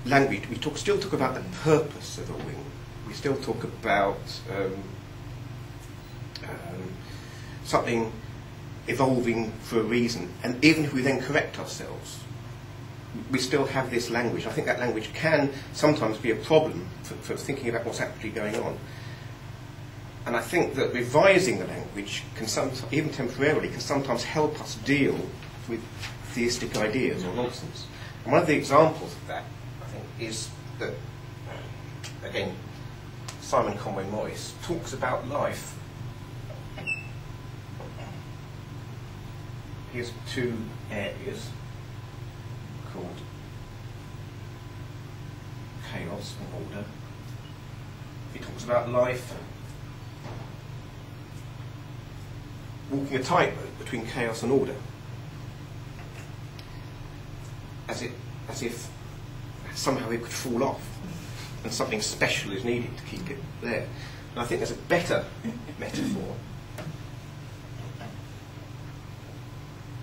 language, we still talk about the purpose of a wing. We still talk about something evolving for a reason, and even if we then correct ourselves, we still have this language. I think that language can sometimes be a problem for thinking about what's actually going on. And I think that revising the language can even temporarily, can sometimes help us deal with theistic ideas or nonsense. And one of the examples of that, I think, is that, again, Simon Conway Morris talks about life. Here's two areas called chaos and order. He talks about life walking a tightrope between chaos and order, as if somehow it could fall off and something special is needed to keep it there. And I think there's a better metaphor,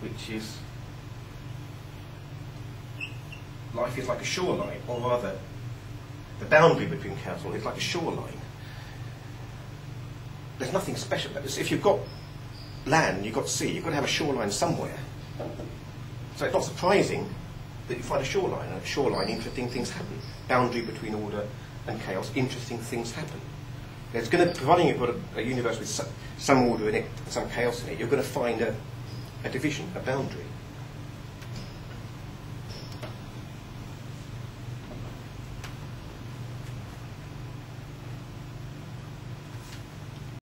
which is life is like a shoreline, or rather the boundary between chaos and order is like a shoreline. There's nothing special about this. If you've got land, you've got sea, you've got to have a shoreline somewhere. So it's not surprising that you find a shoreline, and at a shoreline interesting things happen. Boundary between order and chaos, interesting things happen. There's going to, providing you've got a universe with some order in it and some chaos in it, you're going to find a division, a boundary.